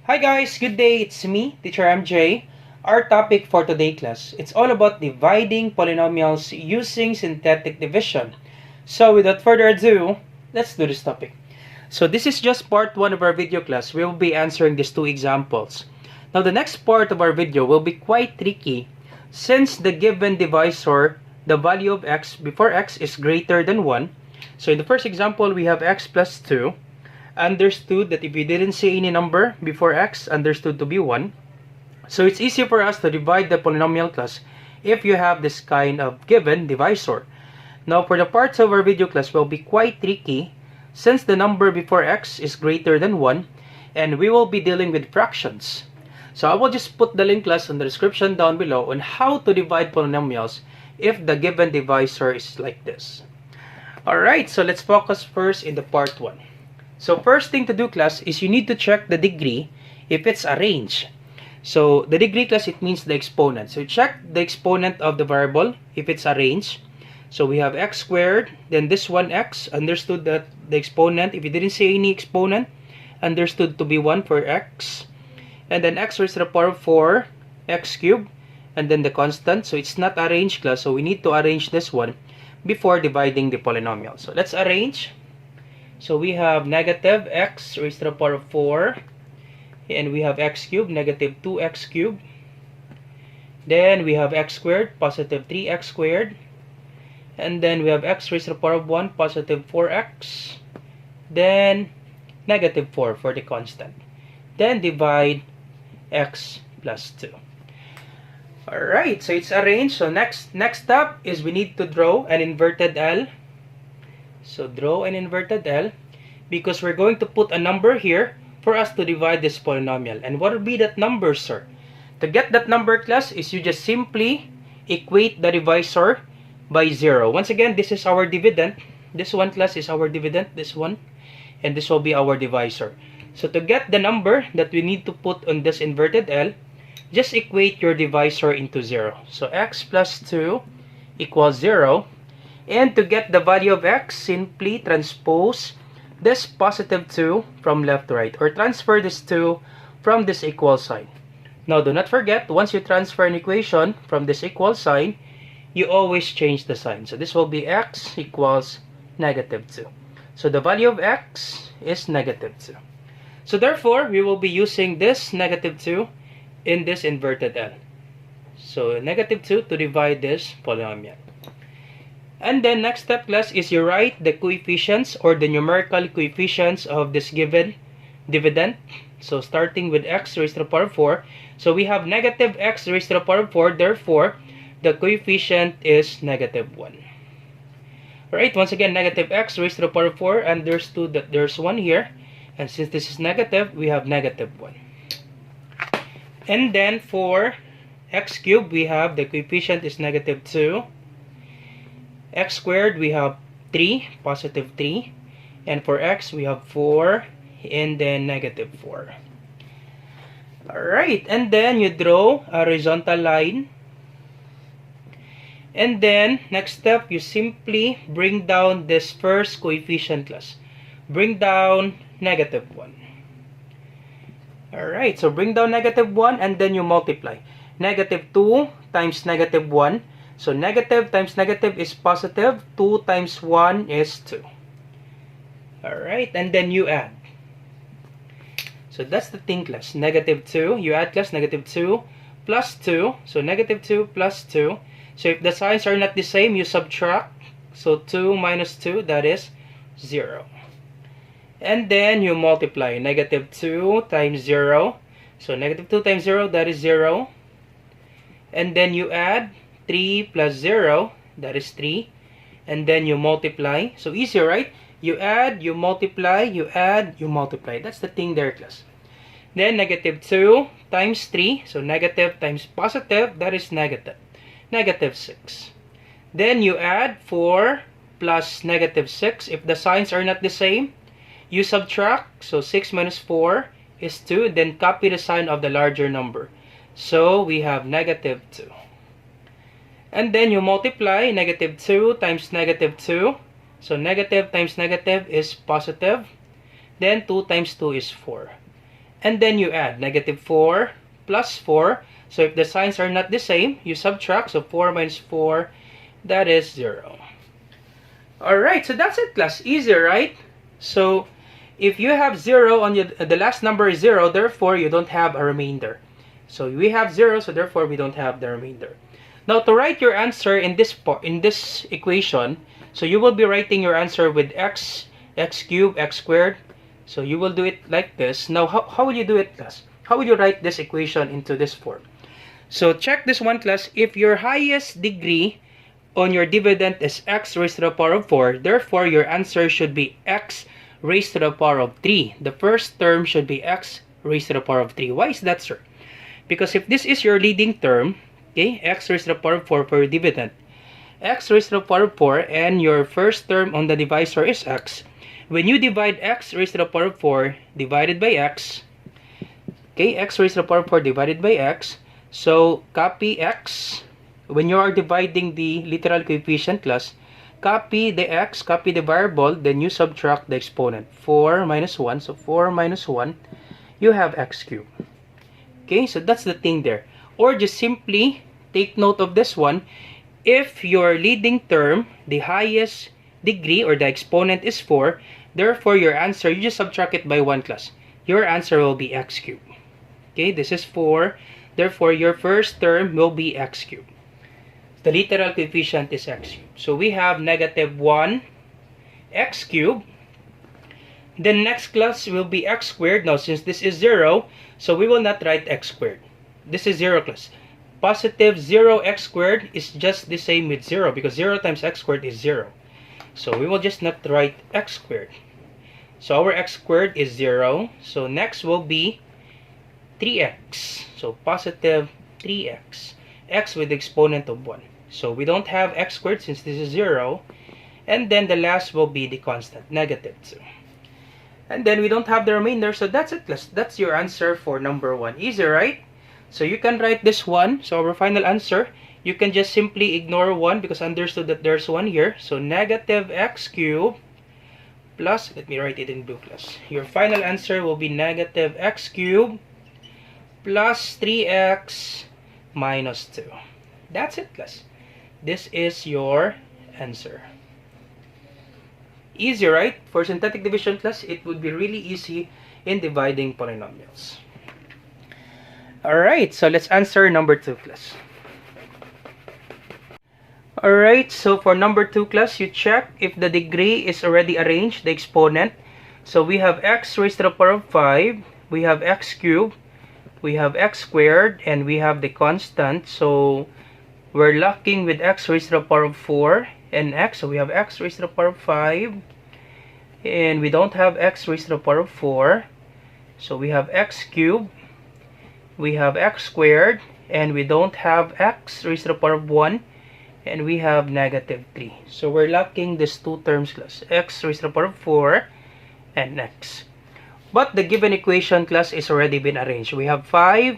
Hi guys, good day. It's me, Teacher MJ. Our topic for today class, it's all about dividing polynomials using synthetic division. So without further ado, let's do this topic. So this is just part 1 of our video class. We will be answering these two examples. Now the next part of our video will be quite tricky since the given divisor, the value of x before x is greater than 1. So in the first example, we have x plus 2. Understood that if you didn't say any number before x, understood to be 1. So it's easier for us to divide the polynomial class if you have this kind of given divisor. Now for the parts of our video class will be quite tricky since the number before x is greater than 1 and we will be dealing with fractions. So I will just put the link class in the description down below on how to divide polynomials if the given divisor is like this. Alright, so let's focus first in the part 1. So first thing to do class is you need to check the degree if it's a range. So the degree class, it means the exponent. So check the exponent of the variable if it's a range. So we have x squared, then this one x, understood that the exponent, if you didn't say any exponent, understood to be 1 for x. And then x raised to the power of 4, x cubed, and then the constant. So it's not a range class, so we need to arrange this one before dividing the polynomial. So let's arrange. So we have negative x raised to the power of 4, and we have x cubed, negative 2x cubed. Then we have x squared, positive 3x squared. And then we have x raised to the power of 1, positive 4x. Then negative 4 for the constant. Then divide x plus 2. Alright, so it's arranged. So next step is we need to draw an inverted L. So draw an inverted L because we're going to put a number here for us to divide this polynomial. And what will be that number, sir? To get that number class is you just simply equate the divisor by 0. Once again, this is our dividend. This one class is our dividend, this one. And this will be our divisor. So to get the number that we need to put on this inverted L, just equate your divisor into 0. So x plus 2 equals 0. And to get the value of x, simply transpose this positive 2 from left to right, or transfer this 2 from this equal sign. Now do not forget, once you transfer an equation from this equal sign, you always change the sign. So this will be x equals negative 2. So the value of x is negative 2. So therefore, we will be using this negative 2 in this inverted L. So negative 2 to divide this polynomial. And then next step class is you write the coefficients or the numerical coefficients of this given dividend. So starting with x raised to the power of 4. So we have negative x raised to the power of 4. Therefore, the coefficient is negative 1. Alright, once again, negative x raised to the power of 4. Understood that there's 1 here. And since this is negative, we have negative 1. And then for x cubed, we have the coefficient is negative 2. X squared, we have 3, positive 3. And for x, we have 4, and then negative 4. Alright, and then you draw a horizontal line. And then, next step, you simply bring down this first coefficient class. Bring down negative 1. Alright, so bring down negative 1, and then you multiply. Negative 2 times negative 1. So negative times negative is positive. 2 times 1 is 2. Alright, and then you add. So that's the thing class. Negative 2, you add class negative 2 plus 2. So negative 2 plus 2. So if the signs are not the same, you subtract. So 2 minus 2, that is 0. And then you multiply. Negative 2 times 0. So negative 2 times 0, that is 0. And then you add 3 plus 0, that is 3. And then you multiply. So easier, right? You add, you multiply, you add, you multiply. That's the thing there, class. Then negative 2 times 3. So negative times positive, that is negative. Negative 6. Then you add 4 plus negative 6. If the signs are not the same, you subtract. So 6 minus 4 is 2. Then copy the sign of the larger number. So we have negative 2. And then you multiply negative 2 times negative 2. So negative times negative is positive. Then 2 times 2 is 4. and then you add negative 4 plus 4. So if the signs are not the same, you subtract. So 4 minus 4, that is 0. Alright, so that's it, class. Easy, right? So if you have 0 on the last number is 0, therefore you don't have a remainder. So we have 0, so therefore we don't have the remainder. Now to write your answer in this equation, so you will be writing your answer with x cubed, x squared. So you will do it like this. Now how will you do it, class? How will you write this equation into this form? So check this one, class. If your highest degree on your dividend is x raised to the power of 4, therefore your answer should be x raised to the power of 3. The first term should be x raised to the power of 3. Why is that, sir? Because if this is your leading term, okay, x raised to the power of 4 for your dividend, x raised to the power of 4, and your first term on the divisor is x. When you divide x raised to the power of 4 divided by x, okay, x raised to the power of 4 divided by x, so copy x. When you are dividing the literal coefficient, class, copy the x, copy the variable, then you subtract the exponent. 4 minus 1, so 4 minus 1, you have x cubed. Okay, so that's the thing there. Or just simply take note of this one. If your leading term, the highest degree or the exponent is 4, therefore your answer, you just subtract it by 1, class. Your answer will be x cubed. Okay, this is 4. Therefore, your first term will be x cubed. The literal coefficient is x cubed. So we have negative 1 x cubed. The next, class, will be x squared. Now, since this is 0, so we will not write x squared. This is 0, class. Positive 0 x squared is just the same with 0 because 0 times x squared is 0. So we will just not write x squared. So our x squared is 0. So next will be 3x. So positive 3x. X with the exponent of 1. So we don't have x squared since this is 0. And then the last will be the constant, negative 2. And then we don't have the remainder, so that's it, class. That's your answer for number 1. Easy, right? So you can write this one. So our final answer, you can just simply ignore 1 because understood that there's 1 here. So negative x cubed plus, let me write it in blue, class. Your final answer will be negative x cubed plus 3x minus 2. That's it, class. This is your answer. Easy, right? For synthetic division, class, it would be really easy in dividing polynomials. Alright, so let's answer number 2, class. Alright, so for number 2, class, you check if the degree is already arranged, the exponent. So we have x raised to the power of 5, we have x cubed, we have x squared, and we have the constant. So we're lacking with x raised to the power of 4 and x. So we have x raised to the power of 5, and we don't have x raised to the power of 4. So we have x cubed, we have x squared, and we don't have x raised to the power of 1, and we have negative 3. So we're lacking these two terms, class, x raised to the power of 4 and x. But the given equation, class, is already been arranged. We have 5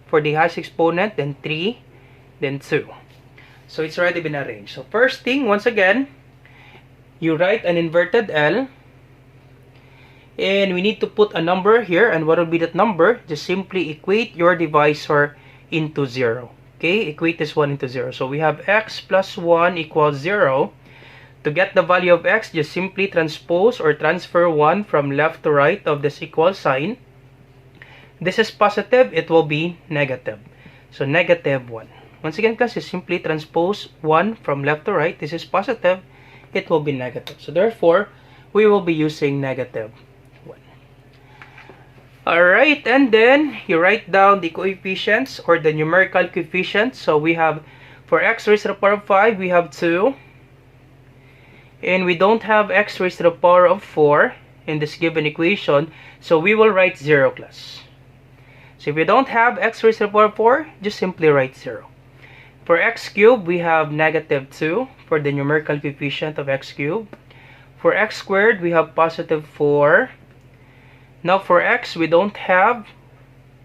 for the highest exponent, then 3, then 2. So it's already been arranged. So first thing, once again, you write an inverted L. And we need to put a number here. And what will be that number? Just simply equate your divisor into 0. Okay, equate this one into 0. So we have x plus 1 equals 0. To get the value of x, just simply transpose or transfer 1 from left to right of this equal sign. This is positive, it will be negative. So negative 1. Once again, class, you simply transpose 1 from left to right. This is positive, it will be negative. So therefore, we will be using negative 1. Alright, and then you write down the coefficients or the numerical coefficients. So we have, for x raised to the power of 5, we have 2. And we don't have x raised to the power of 4 in this given equation. So we will write 0, class. So if you don't have x raised to the power of 4, just simply write 0. For x cubed, we have negative 2 for the numerical coefficient of x cubed. For x squared, we have positive 4. Now for x, we don't have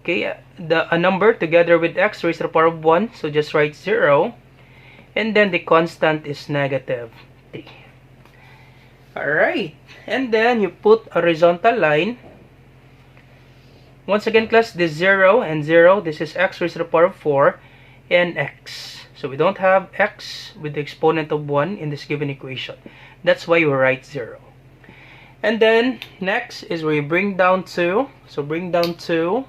a number together with x raised to the power of 1. So just write 0. And then the constant is negative 3. Alright, and then you put a horizontal line Once again, class, this 0 and 0, this is x raised to the power of 4 and x. So we don't have x with the exponent of 1 in this given equation. That's why we write 0. And then next is where you bring down 2. So bring down 2.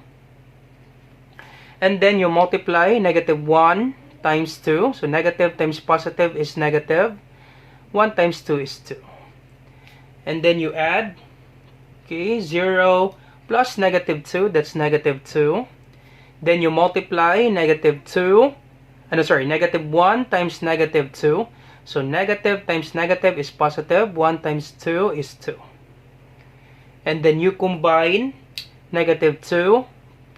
And then you multiply negative 1 times 2. So negative times positive is negative. 1 times 2 is 2. And then you add, okay, 0 plus negative 2, that's negative 2. Then you multiply negative 2, negative 1 times negative 2. So negative times negative is positive, 1 times 2 is 2. And then you combine negative 2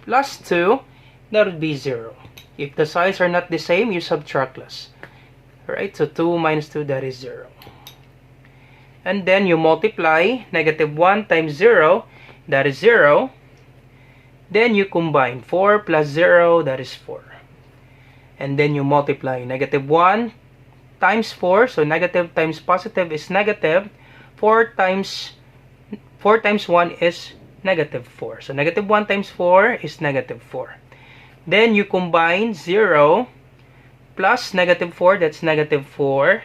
plus 2, that would be 0. If the signs are not the same, you subtract less. Alright, so 2 minus 2, that is 0. And then you multiply negative 1 times 0, that is 0. Then you combine 4 plus 0, that is 4. And then you multiply negative 1 times 4, so negative times positive is negative. 4 times 1 is negative 4. So negative 1 times 4 is negative 4. Then you combine 0 plus negative 4, that's negative 4.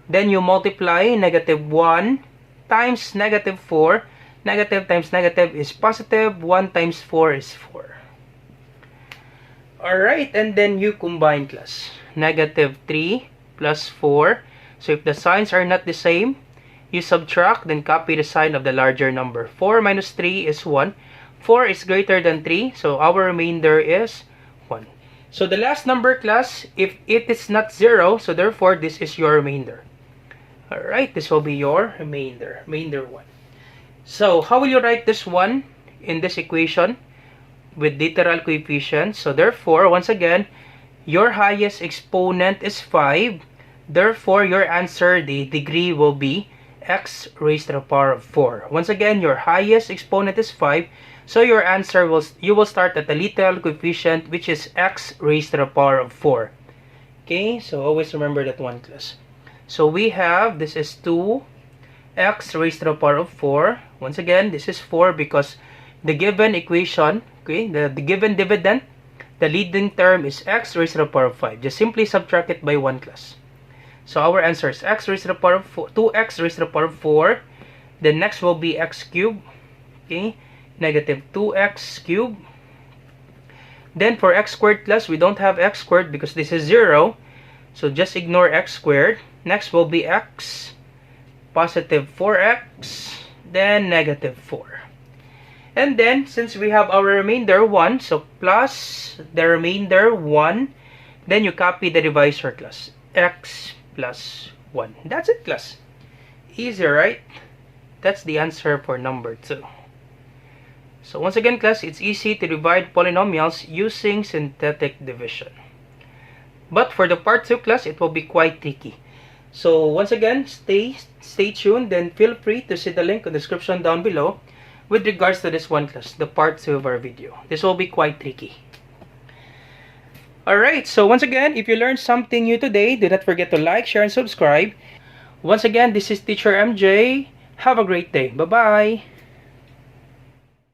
Then you multiply negative 1 times negative 4. Negative times negative is positive. 1 times 4 is 4. Alright, and then you combine, class. Negative 3 plus 4. So if the signs are not the same, you subtract, then copy the sign of the larger number. 4 minus 3 is 1. 4 is greater than 3, so our remainder is 1. So the last number, class, if it is not 0, so therefore this is your remainder. Alright, this will be your remainder 1. So how will you write this one in this equation with literal coefficients? So therefore, once again, your highest exponent is 5. Therefore, your answer, the degree will be x raised to the power of 4. Once again, your highest exponent is 5. So your answer you will start at the literal coefficient, which is x raised to the power of 4. Okay, so always remember that one, class. So we have, this is 2x raised to the power of 4. Once again, this is 4 because the given equation, okay, the given dividend, the leading term is x raised to the power of 5. Just simply subtract it by 1, class. So our answer is x raised to the power of 4, 2x raised to the power of 4. The next will be x cubed, okay, negative 2x cubed. Then for x squared, class, we don't have x squared because this is 0. So just ignore x squared. Next will be x, positive 4x, then negative 4. And then, since we have our remainder 1, so plus the remainder 1, then you copy the divisor, class. X plus 1. That's it, class. Easy, right? That's the answer for number 2. So once again, class, it's easy to divide polynomials using synthetic division. But for the part 2, class, it will be quite tricky. So once again, stay tuned, then feel free to see the link in the description down below with regards to this one, class, the part 2 of our video. This will be quite tricky. Alright, so once again, if you learned something new today, do not forget to like, share, and subscribe. Once again, this is Teacher MJ. Have a great day. Bye-bye.